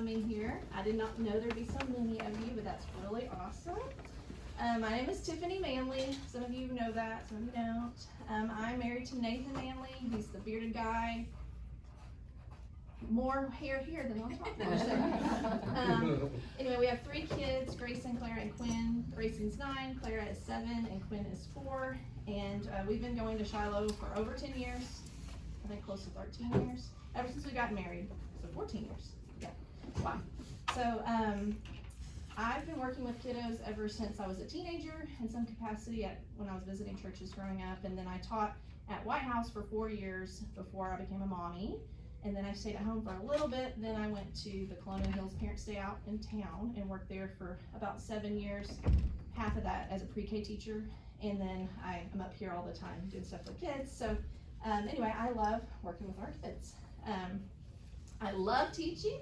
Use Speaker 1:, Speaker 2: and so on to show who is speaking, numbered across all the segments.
Speaker 1: coming here. I did not know there'd be so many of you, but that's really awesome. My name is Tiffany Manley. Some of you know that, some of you don't. I'm married to Nathan Manley. He's the bearded guy. More hair here than on top there. Anyway, we have 3 kids, Grayson, Clara, and Quinn. Grayson's 9, Clara is 7, and Quinn is 4. And we've been going to Shiloh for over 10 years. I think close to 13 years. Ever since we got married. So 14 years. Yeah. Wow. So I've been working with kiddos ever since I was a teenager in some capacity when I was visiting churches growing up. And then I taught at White House for 4 years before I became a mommy. And then I stayed at home for a little bit. Then I went to the Colonial Hills Parents Day Out in town and worked there for about 7 years, half of that as a pre-K teacher. And then I'm up here all the time doing stuff with kids. So anyway, I love working with our kids. I love teaching.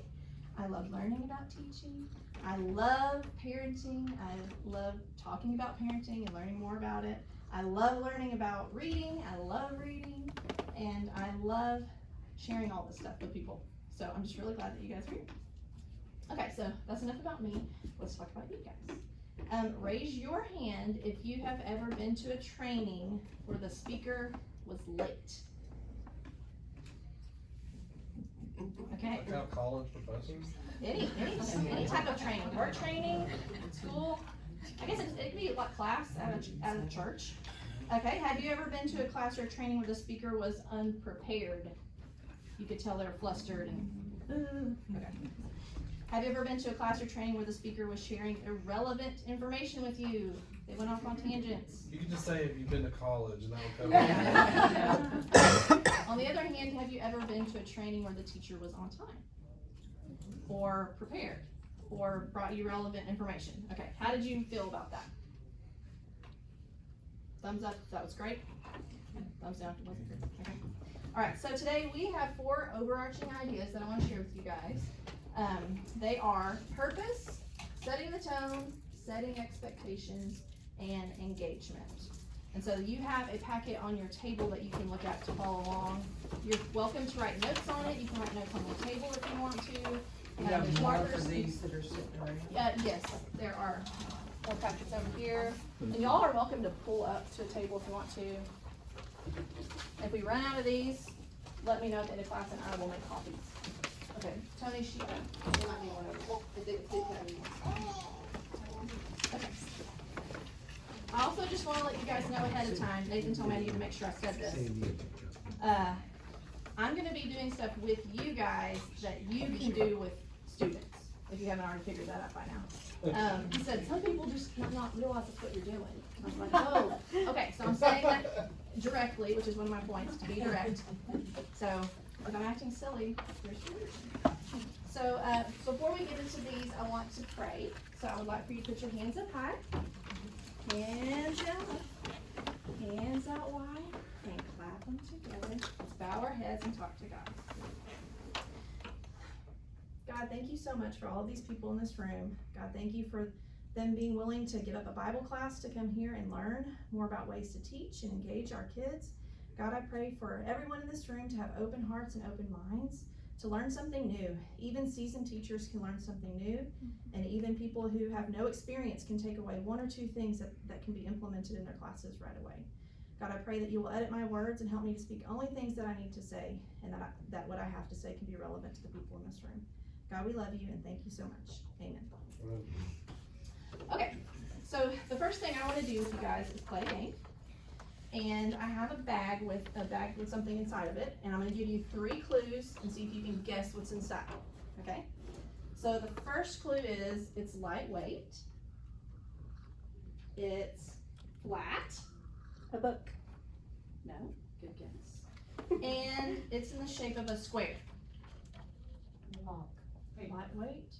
Speaker 1: I love learning about teaching. I love parenting. I love talking about parenting and learning more about it. I love learning about reading. I love reading. And I love sharing all this stuff with people. So I'm just really glad that you guys are here. Okay, so that's enough about me. Let's talk about you guys. Raise your hand if you have ever been to a training where the speaker was late. Okay.
Speaker 2: Like out college professors?
Speaker 1: Any type of training, work training, school. I guess it could be like class at a church. Okay, have you ever been to a class or a training where the speaker was unprepared? You could tell they're flustered and okay. Have you ever been to a class or training where the speaker was sharing irrelevant information with you? They went off on tangents.
Speaker 2: You can just say if you've been to college and that will cover it.
Speaker 1: On the other hand, have you ever been to a training where the teacher was on time? Or prepared? Or brought you relevant information? Okay, how did you feel about that? Thumbs up, that was great. Thumbs down, it wasn't good. Okay. Alright, so today we have 4 overarching ideas that I want to share with you guys. They are purpose, setting the tone, setting expectations, and engagement. And so you have a packet on your table that you can look at to follow along. You're welcome to write notes on it. You can write notes on the table if you want to.
Speaker 3: You have more for these that are sitting around?
Speaker 1: Yes, there are 4 packets over here. And y'all are welcome to pull up to a table if you want to. If we run out of these, let me know at the end of class and I will make copies. Okay, Tony, there might be one over there. Okay. I also just want to let you guys know ahead of time, Nathan told me I needed to make sure I said this. I'm going to be doing stuff with you guys that you can do with students, if you haven't already figured that out by now. He said, some people just not realize that's what you're doing. I was like, oh, okay, so I'm saying that directly, which is one of my points, to be direct. So if I'm acting silly, there's a reason. So before we get into these, I want to pray. So I would like for you to put your hands up high, hands out, hands out wide, and clap them together. Let's bow our heads and talk to God. God, thank you so much for all of these people in this room. God, thank you for them being willing to give up a Bible class to come here and learn more about ways to teach and engage our kids. God, I pray for everyone in this room to have open hearts and open minds to learn something new. Even seasoned teachers can learn something new, and even people who have no experience can take away 1 or 2 things that can be implemented in their classes right away. God, I pray that you will edit my words and help me to speak only things that I need to say, and that what I have to say can be relevant to the people in this room. God, we love you and thank you so much. Amen. Okay, so the first thing I want to do with you guys is play a game. And I have a bag with something inside of it, and I'm going to give you 3 clues and see if you can guess what's inside. Okay? So the first clue is it's lightweight. It's flat. A book. No, good guess. And it's in the shape of a square.
Speaker 3: Lock.
Speaker 1: Lightweight,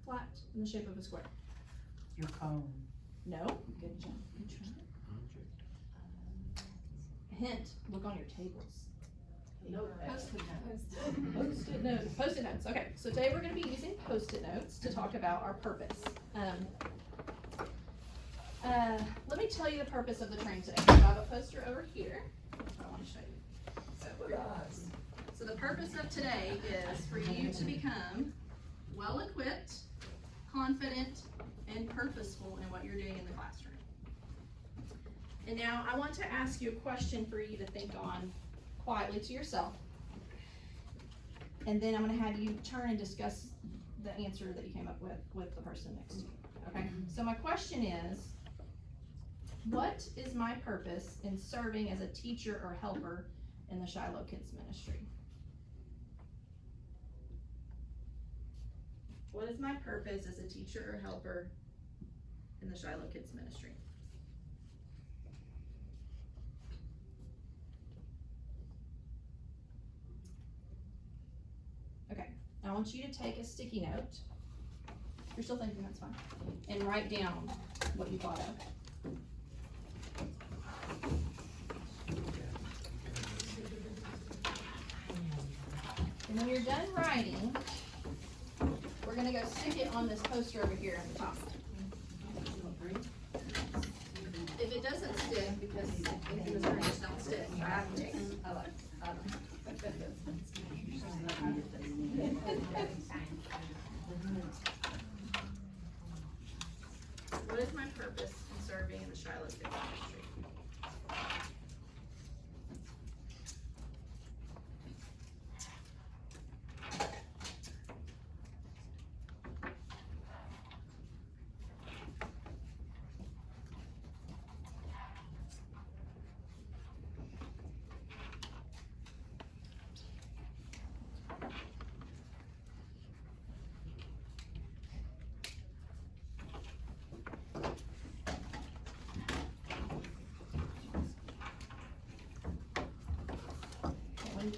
Speaker 1: flat, in the shape of a square.
Speaker 3: Your cone.
Speaker 1: No, good job. Good try. Hint, look on your tables. No, Post-it notes. Post-it notes. Okay, so today we're going to be using Post-it notes to talk about our purpose. Let me tell you the purpose of the training today. So I have a poster over here. That's what I want to show you. So the purpose of today is for you to become confident and purposeful in what you're doing in the classroom. And now I want to ask you a question for you to think on quietly to yourself. And then I'm gonna have you turn and discuss the answer that you came up with the person next to you, okay? So my question is, what is my purpose in serving as a teacher or helper in the Shiloh Kids Ministry? What is my purpose as a teacher or helper in the Shiloh Kids Ministry? Okay, I want you to take a sticky note. If you're still thinking, that's fine. And write down what you thought of. And when you're done writing, we're gonna go stick it on this poster over here at the top. If it doesn't stick, because in the screen don't stick, I have to take it. What is my purpose in serving in the Shiloh Kids Ministry?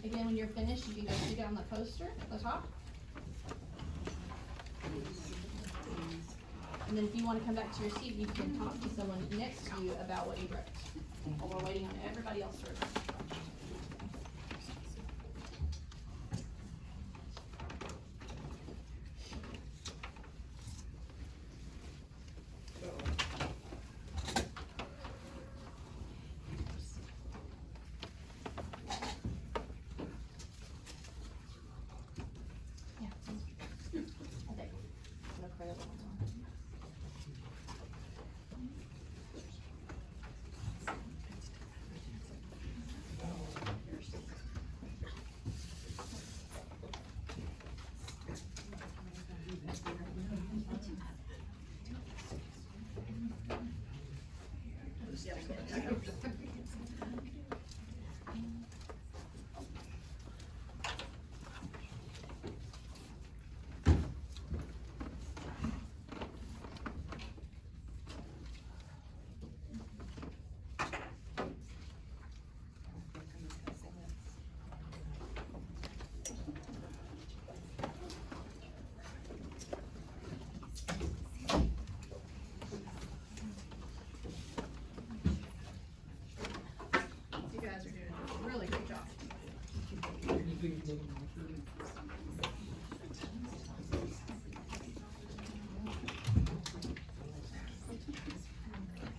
Speaker 1: Again, when you're finished, you can go stick it on the poster at the top. And then if you want to come back to your seat, you can talk to someone next to you about what you wrote. While we're waiting on everybody else to write.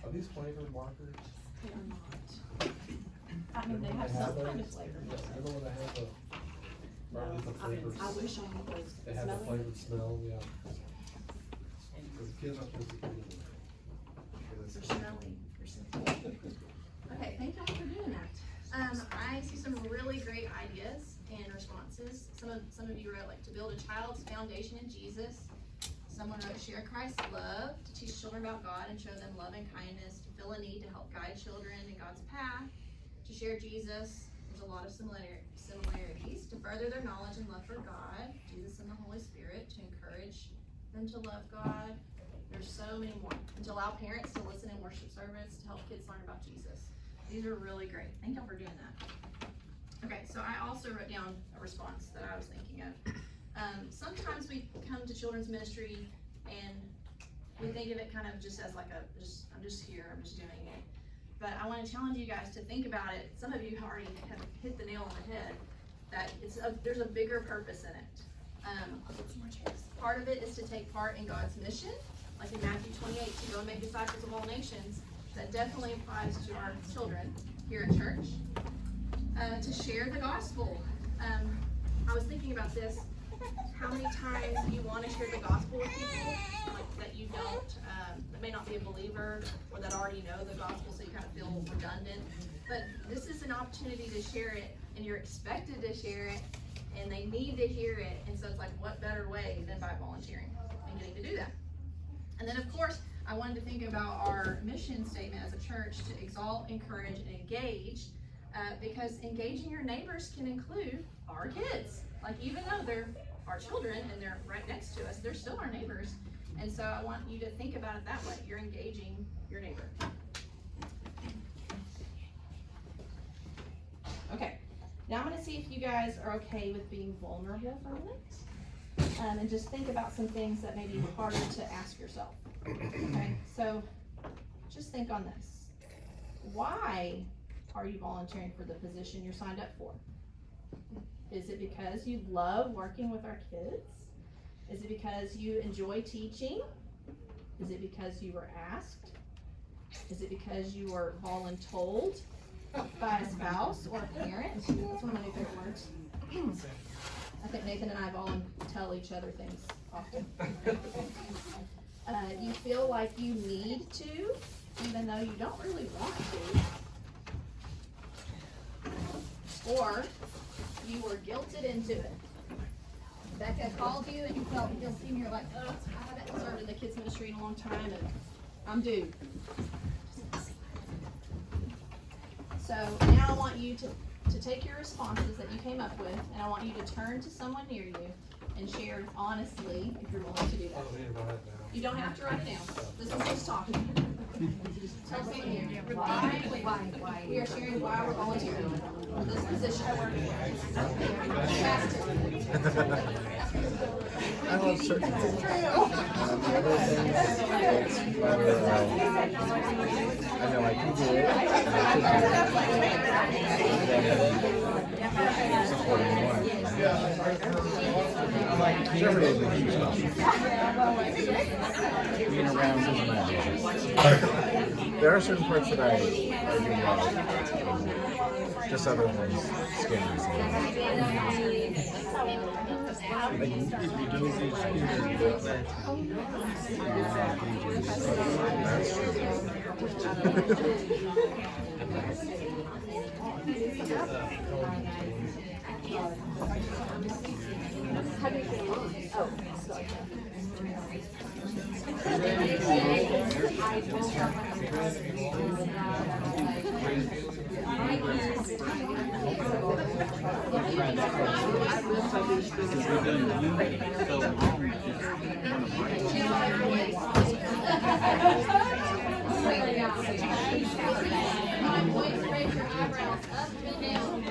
Speaker 2: Are these flavored markers?
Speaker 1: They are not. I mean, they have some kind of flavor.
Speaker 2: Yeah, I know when they have the, or at least the flavors.
Speaker 3: I wish I had those.
Speaker 2: They have the
Speaker 3: smelling.
Speaker 2: flavored smell, yeah. Cause the kids aren't supposed to eat them.
Speaker 1: They're smelly. Okay, thank y'all for doing that. I see some really great ideas and responses. Some of you wrote like to build a child's foundation in Jesus. Someone wrote share Christ's love, to teach children about God and show them love and kindness, to fill a need to help guide children in God's path, to share Jesus. There's a lot of similarities, to further their knowledge and love for God, Jesus and the Holy Spirit, to encourage them to love God. There's so many more. And to allow parents to listen in worship service, to help kids learn about Jesus. These are really great. Thank y'all for doing that. Okay, so I also wrote down a response that I was thinking of. Sometimes we come to children's ministry and we think of it kind of just as like I'm just here, I'm just doing it. But I want to challenge you guys to think about it. Some of you already have hit the nail on the head, that there's a bigger purpose in it. Part of it is to take part in God's mission, like in Matthew 28, to go and make disciples of all nations. That definitely applies to our children here at church. To share the gospel. I was thinking about this. how many times you want to share the gospel with people, like that you don't, that may not be a believer, or that already know the gospel, so you kind of feel redundant. But this is an opportunity to share it, and you're expected to share it, and they need to hear it, and so it's like, what better way than by volunteering and getting to do that? And then, of course, I wanted to think about our mission statement as a church to exalt, encourage, and engage, because engaging your neighbors can include our kids. Like, even though they're our children and they're right next to us, they're still our neighbors. And so I want you to think about it that way. You're engaging your neighbor. Okay, now I'm going to see if you guys are okay with being vulnerable for a minute. And just think about some things that may be harder to ask yourself. Okay, so just think on this. Why are you volunteering for the position you're signed up for? Is it because you love working with our kids? Is it because you enjoy teaching? Is it because you were asked? Is it because you were voluntold by a spouse or a parent? That's one of my new favorite words. I think Nathan and I tell each other things often. You feel like you need to, even though you don't really want to. Or you were guilted into it. Becca called you and you felt guilty and you're like, oh, I haven't served in the kids ministry in a long time and I'm due. So now I want you to take your responses that you came up with, and I want you to turn to someone near you and share honestly if you're willing to do that. You don't have to write it down. This is just talking. Tell someone near you why we are sharing why we're volunteering for this position.
Speaker 4: I love certain things. Other things, it's better. I know I can do it. And supporting one. Everybody's a huge help. Being around doesn't matter. There are certain parts that I do well. Just other ones scare me.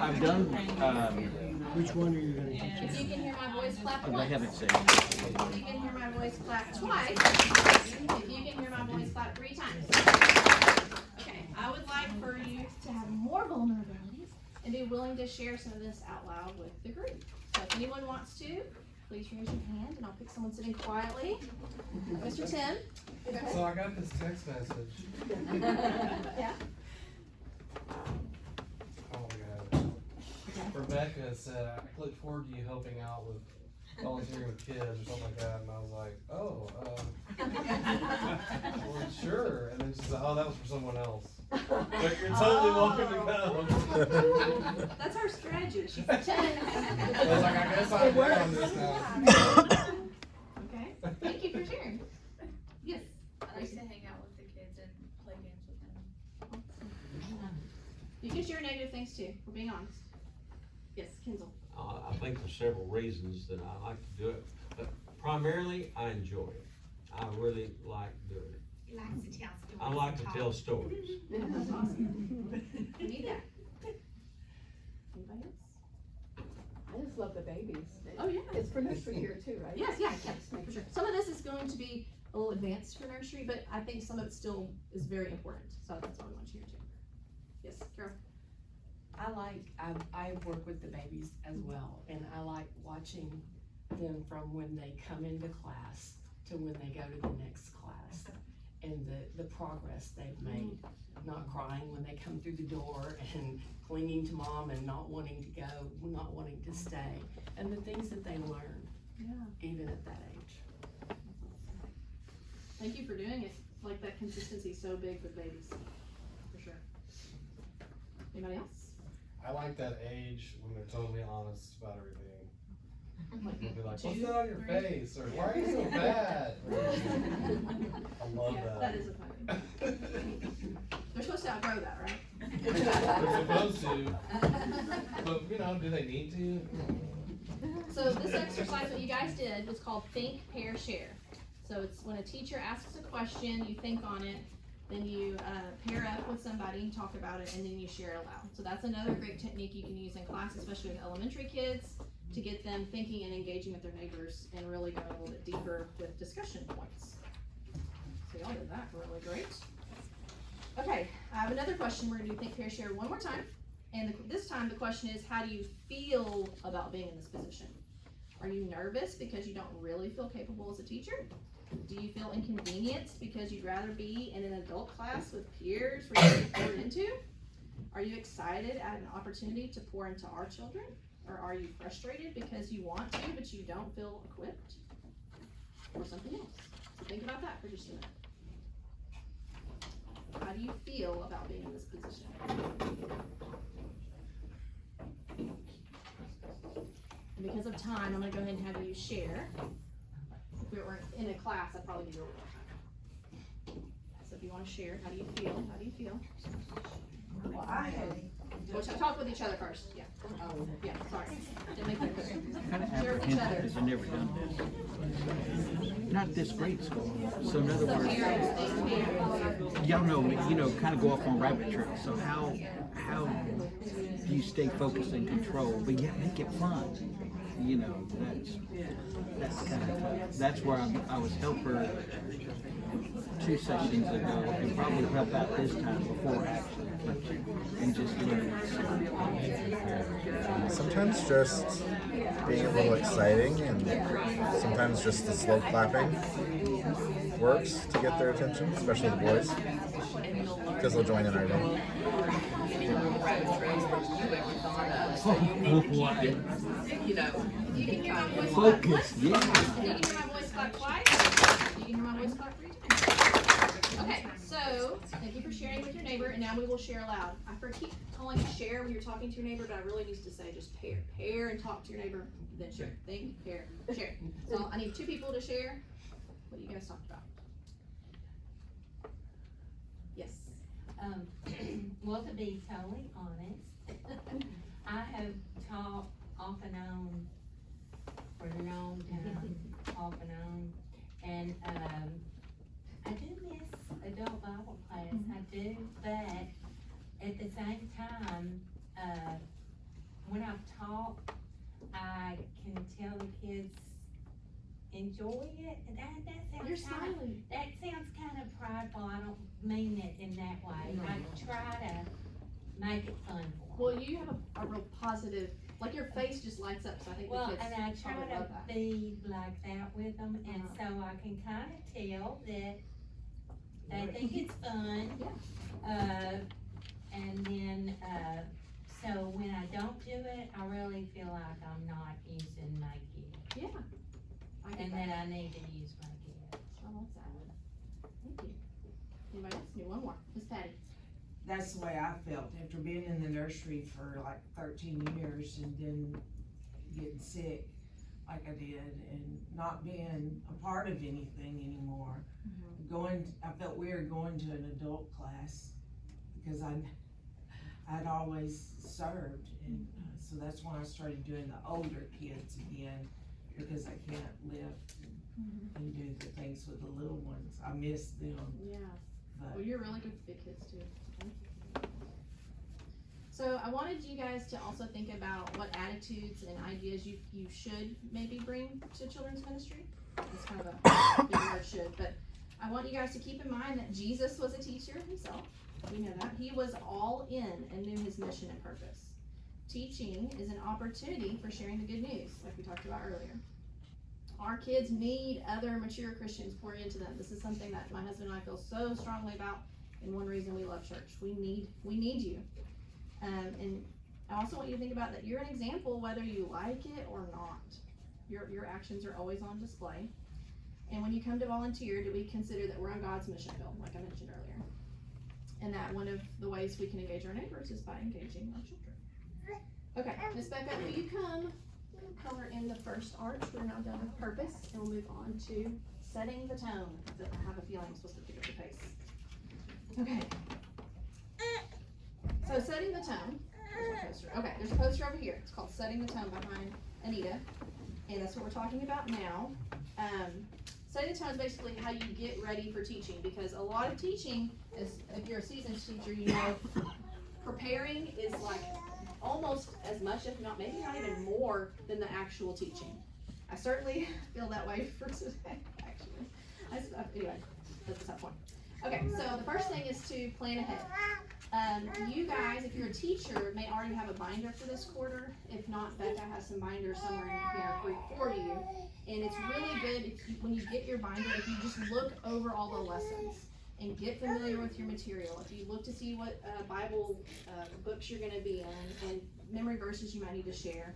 Speaker 5: I've done,
Speaker 6: Which one are you going to teach?
Speaker 1: If you can hear my voice, clap
Speaker 5: I
Speaker 1: once.
Speaker 5: haven't said.
Speaker 1: If you can hear my voice, clap twice. If you can hear my voice, clap 3 times. Okay, I would like for you to have more vulnerabilities and be willing to share some of this out loud with the group. So if anyone wants to, please raise your hand and I'll pick someone sitting quietly. Mr. Tim.
Speaker 2: So I got this text message.
Speaker 1: Yeah.
Speaker 2: Oh my God. Rebecca said, I look forward to you helping out with volunteering with kids or something like that. And I was like, oh, well, sure. And then she said, oh, that was for someone else. But you're totally welcome to come.
Speaker 1: That's our strategy. She's pretending.
Speaker 2: I was like, I guess I'm in on this now.
Speaker 1: Okay, thank you for sharing. Yes.
Speaker 7: I like to hang out with the kids and play games with them.
Speaker 1: You can share negative things too, we're being honest. Yes, Kinzel.
Speaker 8: I think there's several reasons that I like to do it, but primarily I enjoy it. I really like doing it.
Speaker 7: He likes to tell stories.
Speaker 8: I like to tell stories.
Speaker 1: That's awesome. We need that. Anybody else?
Speaker 9: I just love the babies.
Speaker 1: Oh, yeah.
Speaker 9: It's for nursery here too, right?
Speaker 1: Yes, yes, for sure. Some of this is going to be a little advanced for nursery, but I think some of it still is very important, so that's why we want you here too. Yes, Carol?
Speaker 10: I work with the babies as well, and I like watching them from when they come into class to when they go to the next class, and the progress they've made. Not crying when they come through the door, and clinging to mom and not wanting to go, not wanting to stay, and the things that they learn.
Speaker 1: Yeah.
Speaker 10: even at that age.
Speaker 1: Thank you for doing it. Like that consistency is so big with babies, for sure. Anybody else?
Speaker 2: I like that age when they're totally honest about everything. They'll be like, what's
Speaker 1: 2,
Speaker 2: that on your
Speaker 1: 3?
Speaker 2: face? Or why are you so bad? I love
Speaker 1: Yeah,
Speaker 2: that.
Speaker 1: that is a funny. They're supposed to outgrow that, right?
Speaker 2: They're supposed to. But, you know, do they need to?
Speaker 1: So this exercise, what you guys did, was called think, pair, share. So it's when a teacher asks a question, you think on it, then you pair up with somebody, talk about it, and then you share it aloud. So that's another great technique you can use in class, especially with elementary kids, to get them thinking and engaging with their neighbors and really going a little bit deeper with discussion points. So y'all did that really great. Okay, I have another question. We're gonna do think, pair, share one more time. And this time the question is, how do you feel about being in this position? Are you nervous because you don't really feel capable as a teacher? Do you feel inconvenienced because you'd rather be in an adult class with peers where you get poured into? Are you excited at an opportunity to pour into our children? Or are you frustrated because you want to, but you don't feel equipped? Or something else? So think about that for just a minute. How do you feel about being in this position? And because of time, I'm gonna go ahead and have you share. If we were in a class, I'd probably be a little more time. So if you wanna share, how do you feel? How do you feel?
Speaker 3: Well, I had,
Speaker 1: We'll talk with each other first, yeah. Yeah, sorry. Didn't make that clear.
Speaker 6: Kind of
Speaker 1: Share with each other.
Speaker 6: apprehensive because I've never done this. Not this grade school. So in other
Speaker 1: So
Speaker 6: words,
Speaker 1: parents, they
Speaker 6: y'all know me, you know, kind of go off on rabbit trails. So how do you stay focused and control, but yet make it fun? You know, that's kind of tough. That's where I was helper 2 sessions ago, and probably help out this time before action, and just learn.
Speaker 4: Sometimes just being a little exciting, and sometimes just the slow clapping works to get their attention, especially the boys, because they'll join in our game.
Speaker 10: You know,
Speaker 1: You can hear my voice clap
Speaker 6: Focus,
Speaker 1: once.
Speaker 6: yeah.
Speaker 1: You can hear my voice clap twice. You can hear my voice clap 3 times. Okay, so thank you for sharing with your neighbor, and now we will share aloud. I keep calling it share when you're talking to your neighbor, but I really need to say just pair. Pair and talk to your neighbor, then share. Think, pair, share. So I need 2 people to share. What you guys talked about? Yes.
Speaker 5: Well, to be totally honest, I have taught off and on for a long time, off and on, and I do miss adult Bible class, I do, but at the same time, when I've taught, I can tell the kids enjoy it, and that
Speaker 1: You're
Speaker 5: sounds kind of,
Speaker 1: smiling.
Speaker 5: that sounds kind of prideful. I don't mean it in that way. I try to make it fun for them.
Speaker 1: Well, you have a real positive, like your face just lights up, so I think the
Speaker 5: Well,
Speaker 1: kids
Speaker 5: and I try
Speaker 1: probably love
Speaker 5: to
Speaker 1: that.
Speaker 5: be like that with them, and so I can kind of tell that they think it's fun. And then, so when I don't do it, I really feel like I'm not using my gift,
Speaker 1: Yeah. I get
Speaker 5: and
Speaker 1: that.
Speaker 5: that I need to use my gift.
Speaker 1: I love that. Thank you. Anybody else? Do one more. Miss Patty.
Speaker 3: that's the way I felt after being in the nursery for like 13 years and then getting sick like I did and not being a part of anything anymore. I felt weird going to an adult class because I'd always served, and so that's why I started doing the older kids again, because I can't lift and do the things with the little ones. I miss them.
Speaker 1: Yeah.
Speaker 3: But
Speaker 1: Well, you're really good with big kids too. Thank you. So I wanted you guys to also think about what attitudes and ideas you should maybe bring to children's ministry. It's kind of a big word, should, but I want you guys to keep in mind that Jesus was a teacher himself. We know that. He was all in and knew his mission and purpose. Teaching is an opportunity for sharing the good news, like we talked about earlier. Our kids need other mature Christians pouring into them. This is something that my husband and I feel so strongly about, and one reason we love church. We need you. And I also want you to think about that you're an example whether you like it or not. your actions are always on display. And when you come to volunteer, do we consider that we're on God's mission field, like I mentioned earlier? And that one of the ways we can engage our neighbors is by engaging our children. Okay, Miss Becca, will you come color in the first arch? We're now done with purpose, and we'll move on to setting the tone. I have a feeling I'm supposed to pick up the pace. Okay. So setting the tone. There's my poster. Okay, there's a poster over here. It's called Setting the Tone behind Anita, and that's what we're talking about now. Setting the tone is basically how you get ready for teaching, because a lot of teaching, if you're a seasoned teacher, you know, preparing is like almost as much, if not maybe not even more, than the actual teaching. I certainly feel that way for today, actually. Anyway, that's a tough one. Okay, so the first thing is to plan ahead. You guys, if you're a teacher, may already have a binder for this quarter. If not, Becca has some binders somewhere in here for you. And it's really good when you get your binder, if you just look over all the lessons and get familiar with your material. If you look to see what Bible books you're going to be in and memory verses you might need to share,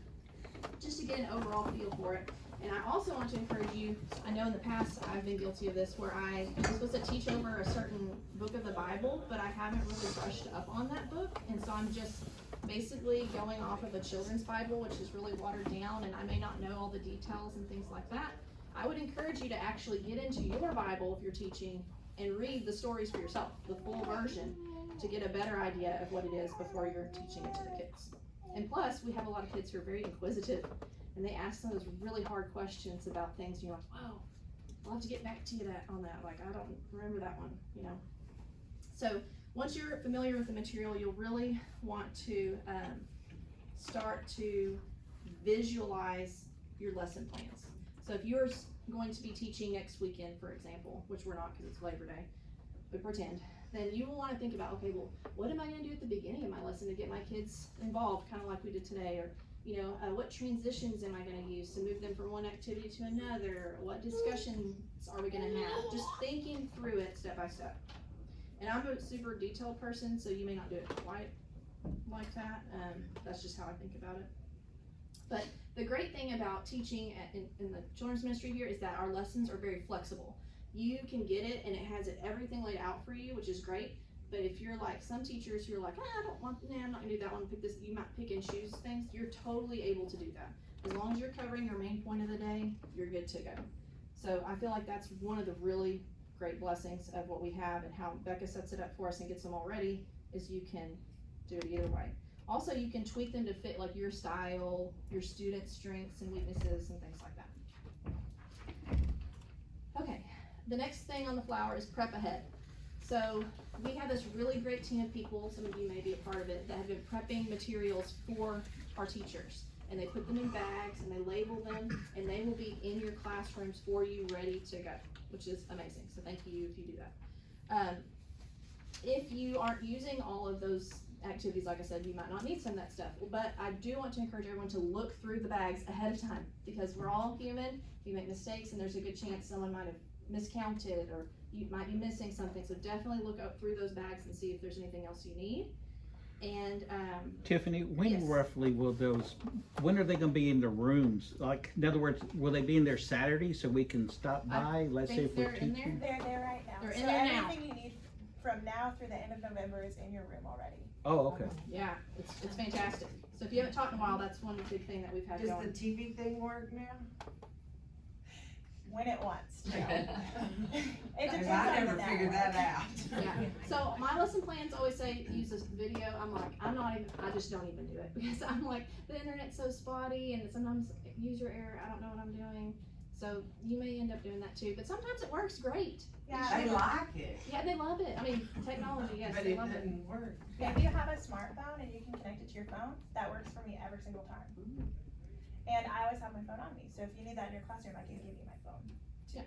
Speaker 1: just to get an overall feel for it. And I also want to encourage you, I know in the past I've been guilty of this, where I was supposed to teach over a certain book of the Bible, but I haven't really brushed up on that book, and so I'm just basically going off of a children's Bible, which is really watered down, and I may not know all the details and things like that. I would encourage you to actually get into your Bible if you're teaching and read the stories for yourself, the full version, to get a better idea of what it is before you're teaching it to the kids. And plus, we have a lot of kids who are very inquisitive, and they ask some of those really hard questions about things, and you're like, whoa, I'll have to get back to you on that. Like, I don't remember that one, you know. So once you're familiar with the material, you'll really want to start to visualize your lesson plans. So if you're going to be teaching next weekend, for example, which we're not because it's Labor Day, but pretend, then you will want to think about, okay, well, what am I going to do at the beginning of my lesson to get my kids involved, kind of like we did today, or you know, what transitions am I going to use to move them from one activity to another? What discussions are we going to have? Just thinking through it step by step. And I'm a super detailed person, so you may not do it quite like that. That's just how I think about it. But the great thing about teaching in the children's ministry here is that our lessons are very flexible. You can get it, and it has everything laid out for you, which is great. But if you're like some teachers who are like, I'm not gonna do that one, pick this, you might pick and choose things, you're totally able to do that. As long as you're covering your main point of the day, you're good to go. So I feel like that's one of the really great blessings of what we have, and how Becca sets it up for us and gets them all ready, is you can do it either way. Also, you can tweak them to fit like your style, your students' strengths and weaknesses and things like that. Okay, the next thing on the flower is prep ahead. So we have this really great team of people, some of you may be a part of it, that have been prepping materials for our teachers. And they put them in bags and they label them, and they will be in your classrooms for you, ready to go, which is amazing. So thank you if you do that. If you aren't using all of those activities, like I said, you might not need some of that stuff. But I do want to encourage everyone to look through the bags ahead of time, because we're all human. We make mistakes, and there's a good chance someone might have miscounted, or you might be missing something. So definitely look up through those bags and see if there's anything else you need. And
Speaker 6: Tiffany, when
Speaker 1: yes.
Speaker 6: roughly will when are they gonna be in the rooms? Like, in other words, will they be in there Saturday so we can stop by? Let's say if we're
Speaker 1: they're in there.
Speaker 6: teaching.
Speaker 7: They're there right now.
Speaker 1: They're in
Speaker 7: So
Speaker 1: there now.
Speaker 7: everything you need from now through the end of November is in your room already.
Speaker 6: Oh, okay.
Speaker 1: Yeah, it's fantastic. So if you haven't taught in a while, that's one big thing that we've had
Speaker 3: Does
Speaker 1: going.
Speaker 3: the TV thing work now?
Speaker 7: When it wants to. It
Speaker 3: Cause
Speaker 7: depends
Speaker 3: I
Speaker 7: on
Speaker 3: never
Speaker 7: the
Speaker 3: figured
Speaker 7: network.
Speaker 3: that out.
Speaker 1: Yeah. So my lesson plans always say use this video. I'm like, I just don't even do it, because I'm like, the internet's so spotty and sometimes user error, I don't know what I'm doing. So you may end up doing that too, but sometimes it works great.
Speaker 7: Yeah,
Speaker 3: They like it,
Speaker 1: Yeah, they love it. I mean, technology, yes,
Speaker 3: but
Speaker 1: they
Speaker 3: it
Speaker 1: love it.
Speaker 3: doesn't work.
Speaker 7: if you have a smartphone and you can connect it to your phone, that works for me every single time. And I always have my phone on me, so if you need that in your classroom, I can give you my phone.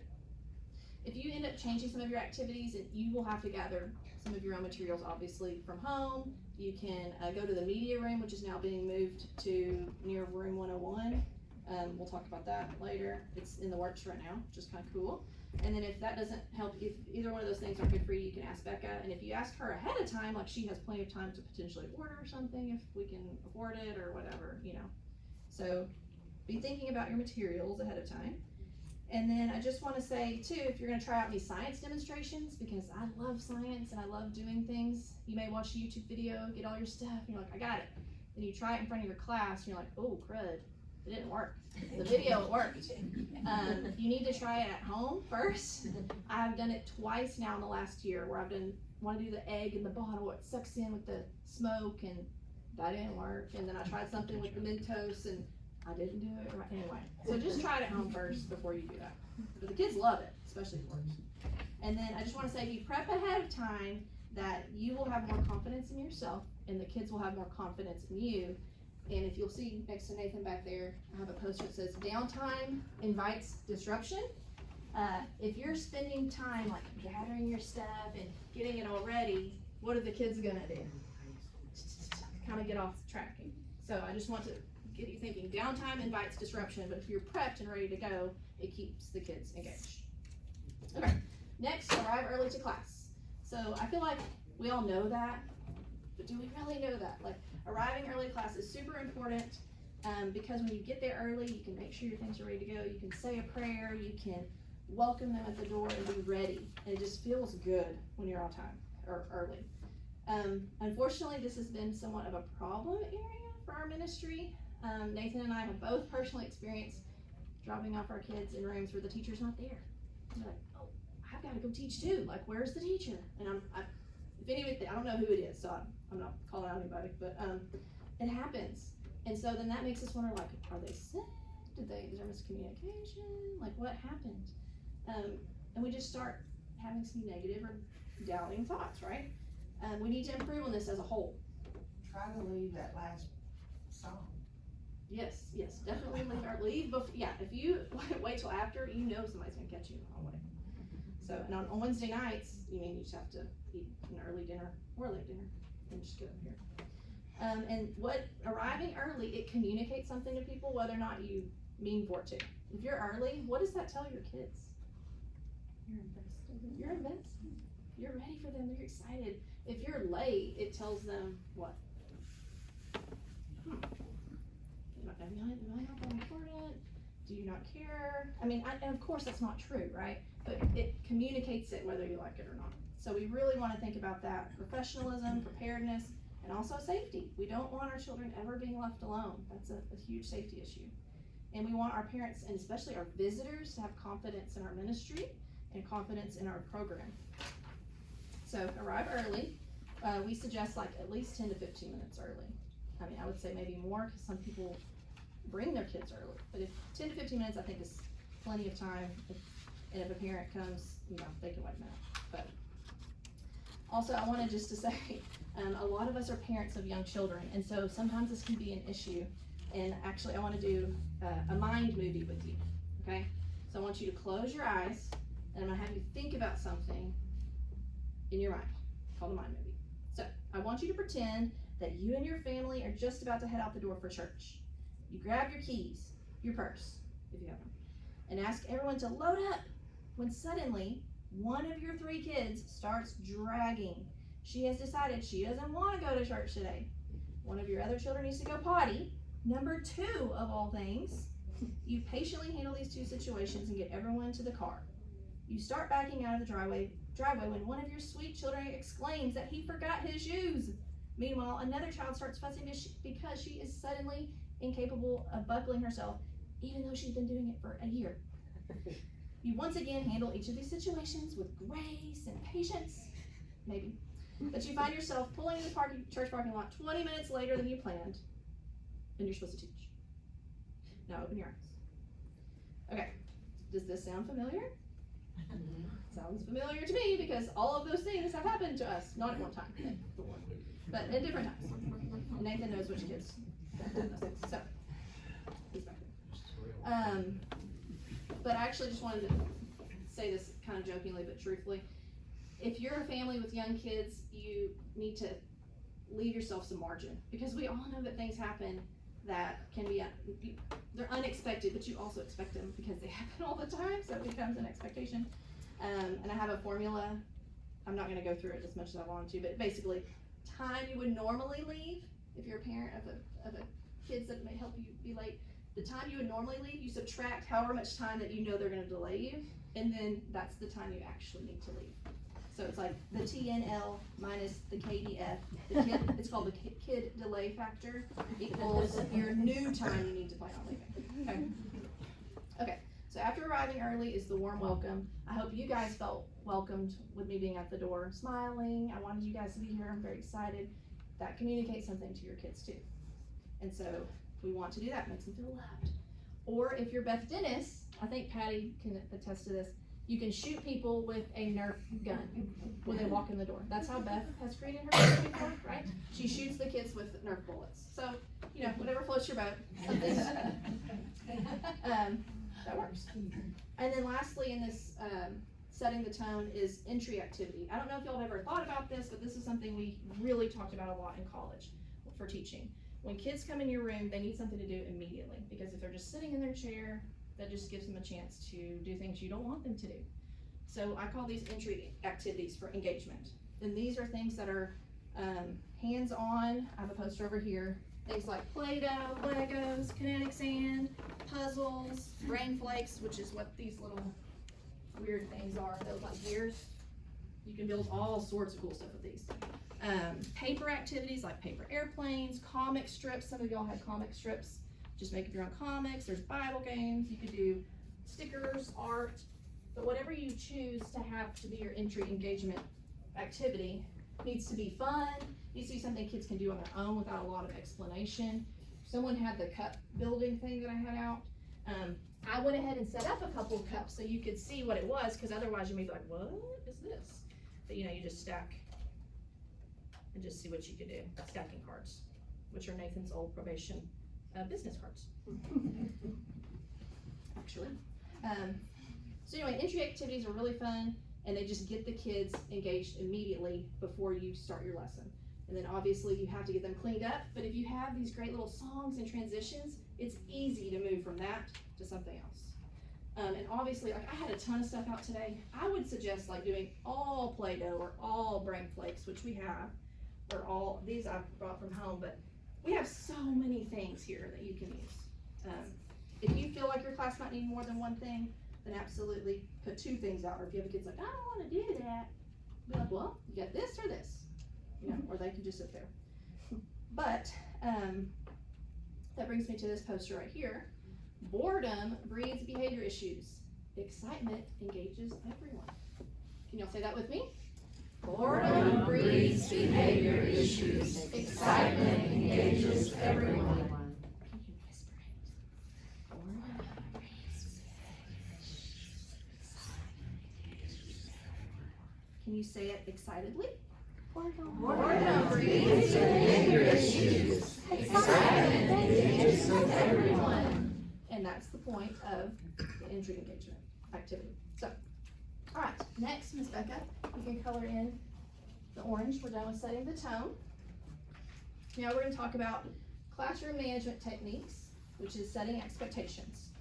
Speaker 1: If you end up changing some of your activities, you will have to gather some of your own materials, obviously, from home. You can go to the media room, which is now being moved to near room 101. We'll talk about that later. It's in the works right now, which is kind of cool. And then if that doesn't help, if either one of those things aren't good for you, you can ask Becca. And if you ask her ahead of time, like, she has plenty of time to potentially order something if we can afford it or whatever, you know. So be thinking about your materials ahead of time. And then I just wanna say too, if you're gonna try out any science demonstrations, because I love science and I love doing things, you may watch a YouTube video, get all your stuff, and you're like, I got it. Then you try it in front of your class, and you're like, oh crud, it didn't work. The video worked. You need to try it at home first. I've done it twice now in the last year, where I've wanna do the egg in the bottle, it sucks in with the smoke, and that didn't work. And then I tried something with the Mentos, and I didn't do it right. Anyway, so just try it at home first before you do that. But the kids love it, especially if it works. And then I just wanna say, if you prep ahead of time, that you will have more confidence in yourself, and the kids will have more confidence in you. And if you'll see next to Nathan back there, I have a poster that says, downtime invites disruption. If you're spending time like gathering your stuff and getting it all ready, what are the kids gonna do? Kind of get off tracking. So I just want to get you thinking, downtime invites disruption, but if you're prepped and ready to go, it keeps the kids engaged. Okay, next, arrive early to class. So I feel like we all know that, but do we really know that? Like, arriving early to class is super important, because when you get there early, you can make sure your things are ready to go, you can say a prayer, you can welcome them at the door and be ready, and it just feels good when you're on time, or early. Unfortunately, this has been somewhat of a problem area for our ministry. Nathan and I have both personally experienced dropping off our kids in rooms where the teacher's not there. They're like, oh, I've got to go teach too. Like, where's the teacher? And I don't know who it is, so I'm not calling out anybody, but it happens. And so then that makes us wonder, like, are they sick? Is there miscommunication? Like, what happened? And we just start having some negative or doubting thoughts, right? We need to improve on this as a whole.
Speaker 3: Try to leave that last song.
Speaker 1: Yes, definitely leave before, yeah, if you wait till after, you know somebody's gonna catch you in the hallway. So, and on Wednesday nights, you just have to eat an early dinner or a late dinner and just get up here. And arriving early, it communicates something to people whether or not you mean for it to. If you're early, what does that tell your kids? You're invested. You're ready for them, they're excited. If you're late, it tells them what? Am I not that important? Do you not care? I mean, and of course that's not true, right? But it communicates it whether you like it or not. So we really want to think about that. Professionalism, preparedness, and also safety. We don't want our children ever being left alone. That's a huge safety issue. And we want our parents, and especially our visitors, to have confidence in our ministry and confidence in our program. So arrive early. We suggest like at least 10 to 15 minutes early. I mean, I would say maybe more, because some people bring their kids early. But if 10 to 15 minutes, I think is plenty of time. And if a parent comes, they can wait a minute. But also, I wanted just to say, a lot of us are parents of young children, and so sometimes this can be an issue. And actually, I want to do a mind movie with you, okay? So I want you to close your eyes, and I'm gonna have you think about something in your mind, called a mind movie. So I want you to pretend that you and your family are just about to head out the door for church. You grab your keys, your purse, if you have one, and ask everyone to load up, when suddenly one of your 3 kids starts dragging. She has decided she doesn't want to go to church today. One of your other children needs to go potty. Number 2 of all things, you patiently handle these 2 situations and get everyone to the car. You start backing out of the driveway when one of your sweet children exclaims that he forgot his shoes. Meanwhile, another child starts fussing because she is suddenly incapable of buckling herself, even though she's been doing it for a year. You once again handle each of these situations with grace and patience, maybe. But you find yourself pulling into the church parking lot 20 minutes later than you planned, and you're supposed to teach. Now open your eyes. Okay, does this sound familiar? Sounds familiar to me, because all of those things have happened to us, not at one time, but at different times. And Nathan knows which kids have done those things, so he's back there. But I actually just wanted to say this kind of jokingly but truthfully. If you're a family with young kids, you need to leave yourself some margin, because we all know that things happen that can be, they're unexpected, but you also expect them because they happen all the time, so it becomes an expectation. And I have a formula. I'm not gonna go through it as much as I want to, but basically, time you would normally leave, if you're a parent of a kids that may help you be late, The time you would normally leave, you subtract however much time that you know they're gonna delay you, and then that's the time you actually need to leave. So it's like the TNL minus the KDF, it's called the kid delay factor, equals your new time you need to plan on leaving. Okay, so after arriving early is the warm welcome. I hope you guys felt welcomed with me being at the door, smiling. I wanted you guys to be here, I'm very excited. That communicates something to your kids too. And so we want to do that, makes them feel loved. Or if you're Beth Dennis, I think Patty can attest to this, you can shoot people with a Nerf gun when they walk in the door. That's how Beth has greeted her kids before, right? She shoots the kids with Nerf bullets. So, you know, whatever floats your boat. That works. And then lastly in this setting the tone is entry activity. I don't know if y'all have ever thought about this, but this is something we really talked about a lot in college for teaching. When kids come in your room, they need something to do immediately, because if they're just sitting in their chair, that just gives them a chance to do things you don't want them to do. So I call these entry activities for engagement. And these are things that are hands-on. I have a poster over here. Things like Play-Doh, Legos, kinetic sand, puzzles, brain flakes, which is what these little weird things are. They look like gears. You can build all sorts of cool stuff with these. Paper activities like paper airplanes, comic strips. Some of y'all had comic strips. Just make up your own comics. There's Bible games. You could do stickers, art, but whatever you choose to have to be your entry engagement activity needs to be fun, needs to be something kids can do on their own without a lot of explanation. Someone had the cup building thing that I had out. I went ahead and set up a couple of cups so you could see what it was, because otherwise you may be like, what is this? But you know, you just stack and just see what you can do. Stacking cards, which are Nathan's old probation business cards. Actually. So anyway, entry activities are really fun, and they just get the kids engaged immediately before you start your lesson. And then obviously you have to get them cleaned up, but if you have these great little songs and transitions, it's easy to move from that to something else. And obviously, like I had a ton of stuff out today. I would suggest like doing all Play-Doh or all brain flakes, which we have, or all these I brought from home, but we have so many things here that you can use. If you feel like your class might need more than one thing, then absolutely put two things out. Or if you have kids like, I don't want to do that, be like, well, you got this or this, you know, or they can just sit there. But that brings me to this poster right here. Boredom breeds behavior issues. Excitement engages everyone. Can y'all say that with me? Boredom breeds behavior issues. Excitement engages everyone. Can you whisper it? Boredom breeds behavior issues. Can you say it excitedly? Boredom breeds behavior issues. Excitement engages everyone. And that's the point of the entry engagement activity. So, all right, next, Ms. Becca, you can color in the orange. We're done with setting the tone. Now we're going to talk about classroom management techniques, which is setting expectations.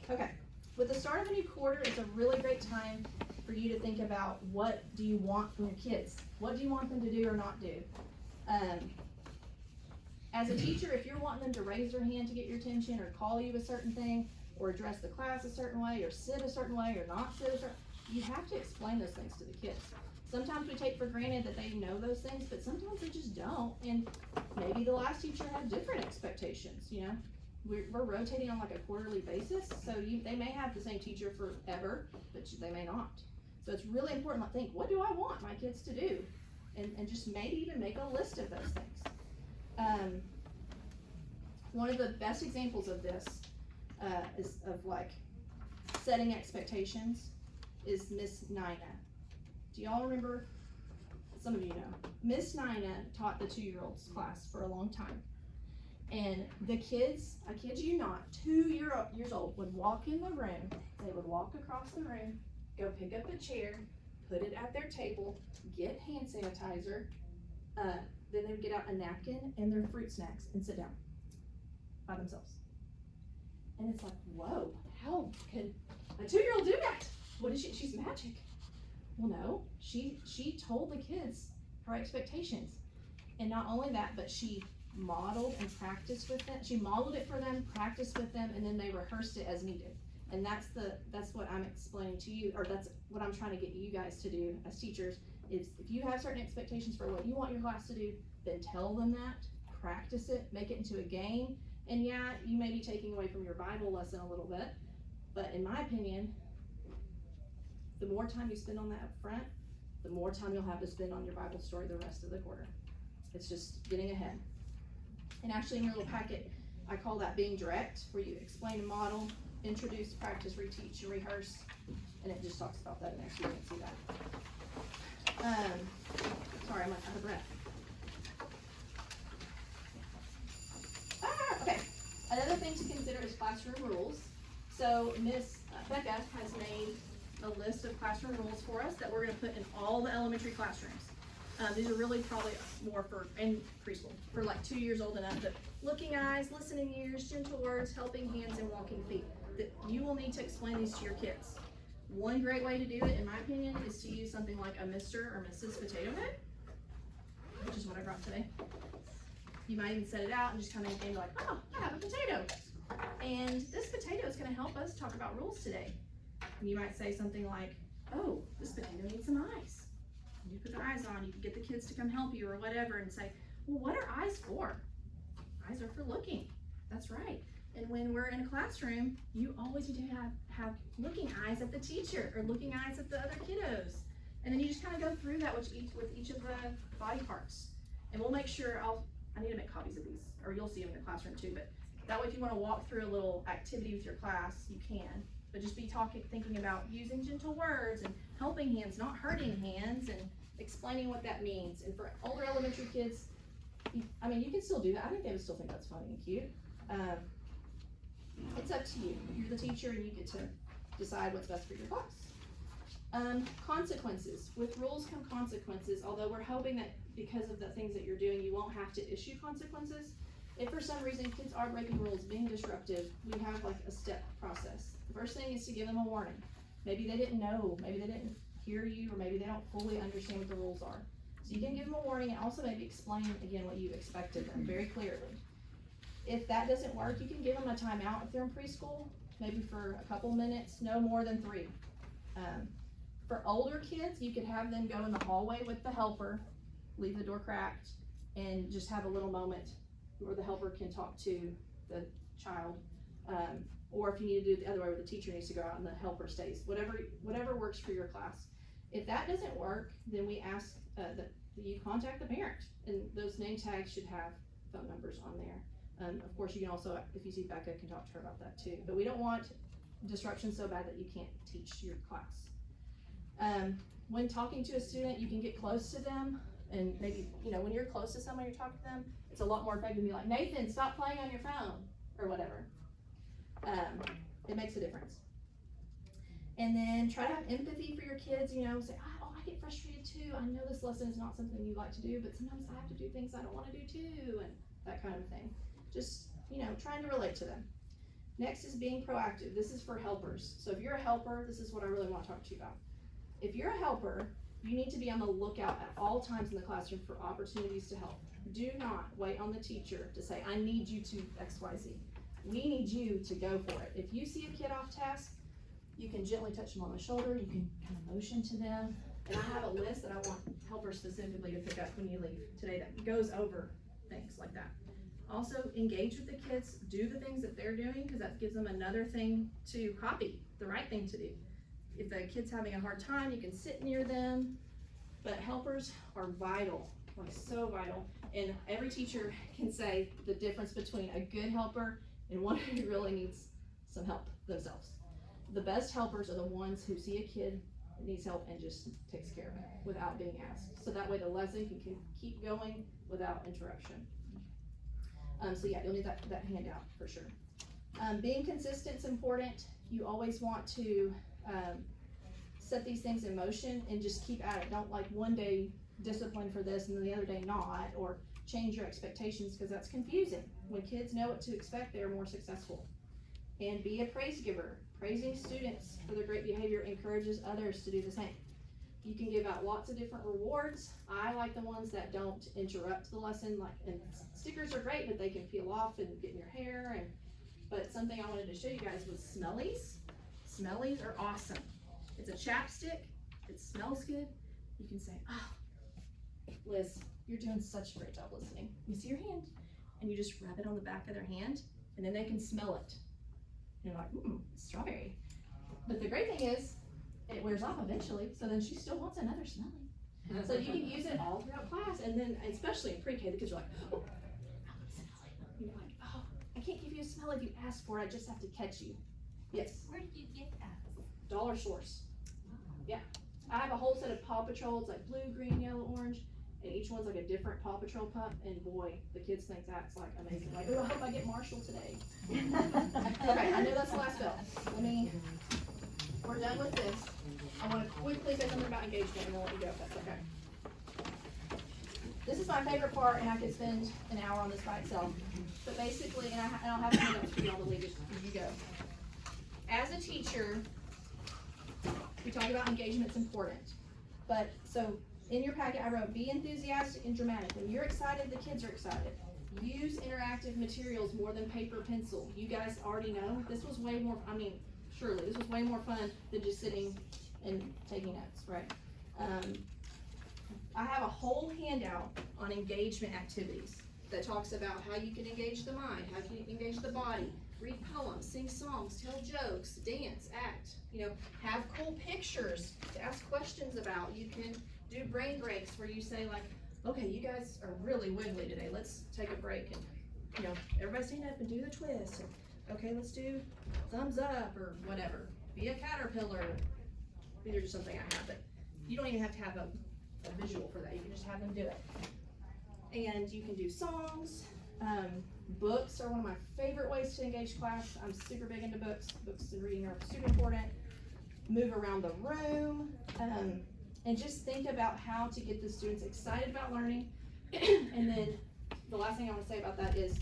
Speaker 1: Okay, with the start of a new quarter, it's a really great time for you to think about what do you want from your kids? What do you want them to do or not do? As a teacher, if you're wanting them to raise their hand to get your attention or call you a certain thing or address the class a certain way or sit a certain way or not sit a certain, you have to explain those things to the kids. Sometimes we take for granted that they know those things, but sometimes they just don't, and maybe the last teacher had different expectations, you know? We're rotating on like a quarterly basis, so they may have the same teacher forever, but they may not. So it's really important to think, what do I want my kids to do? And just maybe even make a list of those things. One of the best examples of this is of like setting expectations is Miss Nina. Do y'all remember? Some of you know. Miss Nina taught the 2-year-olds class for a long time. And the kids, I kid you not, 2 years old would walk in the room, they would walk across the room, go pick up a chair, put it at their table, get hand sanitizer, then they would get out a napkin and their fruit snacks and sit down by themselves. And it's like, whoa, how can a 2-year-old do that? What is she? She's magic. Well, no, she told the kids her expectations. And not only that, but she modeled and practiced with them. She modeled it for them, practiced with them, and then they rehearsed it as needed. And that's what I'm explaining to you, or that's what I'm trying to get you guys to do as teachers, is if you have certain expectations for what you want your class to do, then tell them that, practice it, make it into a game. And yeah, you may be taking away from your Bible lesson a little bit, but in my opinion, the more time you spend on that up front, the more time you'll have to spend on your Bible story the rest of the quarter. It's just getting ahead. And actually in your little packet, I call that being direct, where you explain and model, introduce, practice, reteach, and rehearse. And it just talks about that in there, so you can see that. Sorry, I'm out of breath. Okay, another thing to consider is classroom rules. So Miss Becca has made a list of classroom rules for us that we're gonna put in all the elementary classrooms. These are really probably more for, in preschool, for like 2 years old and up, but looking eyes, listening ears, gentle words, helping hands, and walking feet. That you will need to explain these to your kids. One great way to do it, in my opinion, is to use something like a Mr. or Mrs. Potato Head, which is what I brought today. You might even set it out and just kind of be like, oh, I have a potato. And this potato is gonna help us talk about rules today. And you might say something like, oh, this potato needs some eyes. You put the eyes on, you can get the kids to come help you or whatever, and say, well, what are eyes for? Eyes are for looking. That's right. And when we're in a classroom, you always need to have looking eyes at the teacher or looking eyes at the other kiddos. And then you just kind of go through that with each of the body parts. And we'll make sure, I need to make copies of these, or you'll see them in your classroom too, but that way if you want to walk through a little activity with your class, you can. But just be thinking about using gentle words and helping hands, not hurting hands, and explaining what that means. And for older elementary kids, you can still do that. I think they would still think that's funny and cute. It's up to you. You're the teacher and you get to decide what's best for your class. Consequences. With rules come consequences, although we're hoping that because of the things that you're doing, you won't have to issue consequences. If for some reason kids are breaking rules, being disruptive, we have like a step process. The first thing is to give them a warning. Maybe they didn't know, maybe they didn't hear you, or maybe they don't fully understand what the rules are. So you can give them a warning and also maybe explain again what you expected them very clearly. If that doesn't work, you can give them a timeout if they're in preschool, maybe for a couple minutes, no more than 3. For older kids, you could have them go in the hallway with the helper, leave the door cracked, and just have a little moment where the helper can talk to the child. Or if you need to do it the other way, where the teacher needs to go out and the helper stays, whatever works for your class. If that doesn't work, then we ask that you contact the parent, and those name tags should have phone numbers on there. Of course, you can also, if you see Becca, can talk to her about that too. But we don't want disruption so bad that you can't teach your class. When talking to a student, you can get close to them, and maybe, when you're close to someone, you're talking to them, it's a lot more effective to be like, Nathan, stop playing on your phone, or whatever. It makes a difference. And then try to have empathy for your kids, say, oh, I get frustrated too. I know this lesson is not something you like to do, but sometimes I have to do things I don't want to do too, and that kind of thing. Just, trying to relate to them. Next is being proactive. This is for helpers. So if you're a helper, this is what I really want to talk to you about. If you're a helper, you need to be on the lookout at all times in the classroom for opportunities to help. Do not wait on the teacher to say, I need you to XYZ. We need you to go for it. If you see a kid off task, you can gently touch them on the shoulder, you can kind of motion to them. And I have a list that I want helpers specifically to pick up when you leave today that goes over things like that. Also, engage with the kids, do the things that they're doing, because that gives them another thing to copy, the right thing to do. If the kid's having a hard time, you can sit near them, but helpers are vital, like so vital. And every teacher can say the difference between a good helper and one who really needs some help themselves. The best helpers are the ones who see a kid that needs help and just takes care of it without being asked. So that way the lesson can keep going without interruption. So yeah, you'll need that handout for sure. Being consistent is important. You always want to set these things in motion and just keep at it. Don't like one day discipline for this and then the other day not, or change your expectations, because that's confusing. When kids know what to expect, they're more successful. And be a praise giver. Praising students for their great behavior encourages others to do the same. You can give out lots of different rewards. I like the ones that don't interrupt the lesson, like, and stickers are great, but they can peel off and get in your hair. But something I wanted to show you guys was smellies. Smellies are awesome. It's a chapstick. It smells good. You can say, oh, Liz, you're doing such a great job listening. You see your hand, and you just rub it on the back of their hand, and then they can smell it. And you're like, strawberry. But the great thing is, it wears off eventually, so then she still wants another smelly. So you can use it all throughout class, and then especially in pre-K, the kids are like, oh, I want a smelly. You're like, oh, I can't give you a smelly if you ask for it, I just have to catch you. Yes.
Speaker 5: Where did you get that?
Speaker 1: Dollar stores. Yeah. I have a whole set of Paw Patrol. It's like blue, green, yellow, orange, and each one's like a different Paw Patrol pup, and boy, the kids think that's like amazing. Like, oh, I hope I get Marshall today. Okay, I know that's the last bell. We're done with this. I want to quickly say something about engagement and then let you go if that's okay. This is my favorite part, and I could spend an hour on this by itself. But basically, and I'll have some notes for y'all to leave as you go. As a teacher, we talk about engagement's important. But so in your packet, I wrote, be enthusiastic and dramatic. When you're excited, the kids are excited. Use interactive materials more than paper, pencil. You guys already know this was way more, surely this was way more fun than just sitting and taking notes, right? I have a whole handout on engagement activities that talks about how you can engage the mind, how you can engage the body, read poems, sing songs, tell jokes, dance, act, have cool pictures to ask questions about. You can do brain breaks where you say like, okay, you guys are really wiggly today. Let's take a break and, everybody stand up and do the twist. And, okay, let's do thumbs up or whatever. Be a caterpillar. These are just something I have, but you don't even have to have a visual for that. You can just have them do it. And you can do songs. Books are one of my favorite ways to engage class. I'm super big into books. Books and reading are super important. Move around the room. And just think about how to get the students excited about learning. And then the last thing I want to say about that is,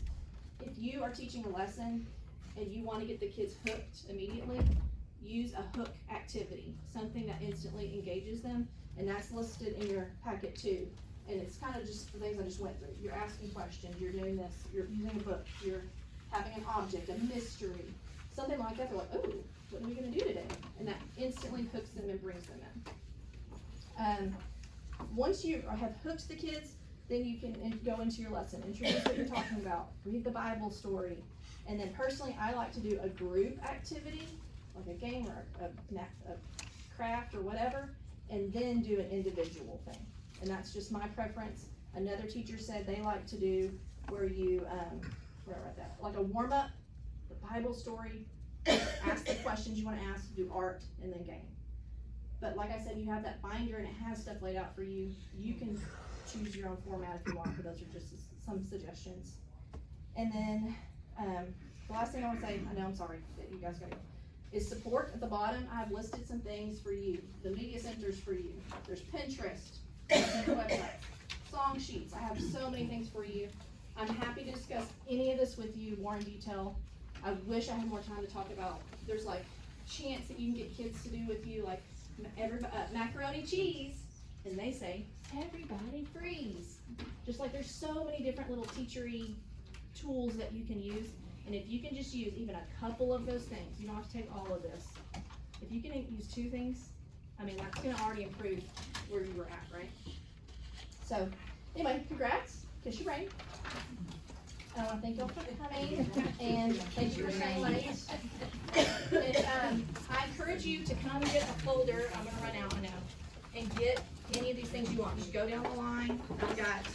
Speaker 1: if you are teaching a lesson and you want to get the kids hooked immediately, use a hook activity, something that instantly engages them, and that's listed in your packet too. And it's kind of just the things I just went through. You're asking questions, you're doing this, you're using a book, you're having an object, a mystery, something like that. They're like, oh, what are we gonna do today? And that instantly hooks them and brings them in. Once you have hooked the kids, then you can go into your lesson, introduce what you're talking about, read the Bible story. And then personally, I like to do a group activity, like a game or a craft or whatever, and then do an individual thing. And that's just my preference. Another teacher said they like to do where you, where I wrote that, like a warm up, the Bible story, ask the questions you want to ask, do art, and then game. But like I said, you have that binder and it has stuff laid out for you. You can choose your own format if you want, but those are just some suggestions. And then the last thing I want to say, I know I'm sorry that you guys got to go, is support at the bottom. I've listed some things for you. The media centers for you. There's Pinterest, website, song sheets. I have so many things for you. I'm happy to discuss any of this with you more in detail. I wish I had more time to talk about, there's like chants that you can get kids to do with you, like macaroni cheese, and they say, everybody freeze. Just like there's so many different little teachery tools that you can use, and if you can just use even a couple of those things, you don't have to take all of this. If you can use 2 things, that's gonna already improve where you were at, right? So, anyway, congrats, kiss your brain. I wanna thank y'all for coming, and thank you for staying late. And, I encourage you to come get a folder, I'm gonna run out now, and get any of these things you want. Just go down the line. I've got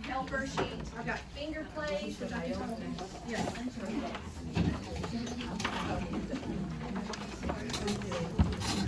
Speaker 1: helper sheets, I've got finger plates, which I can tell you. Yeah.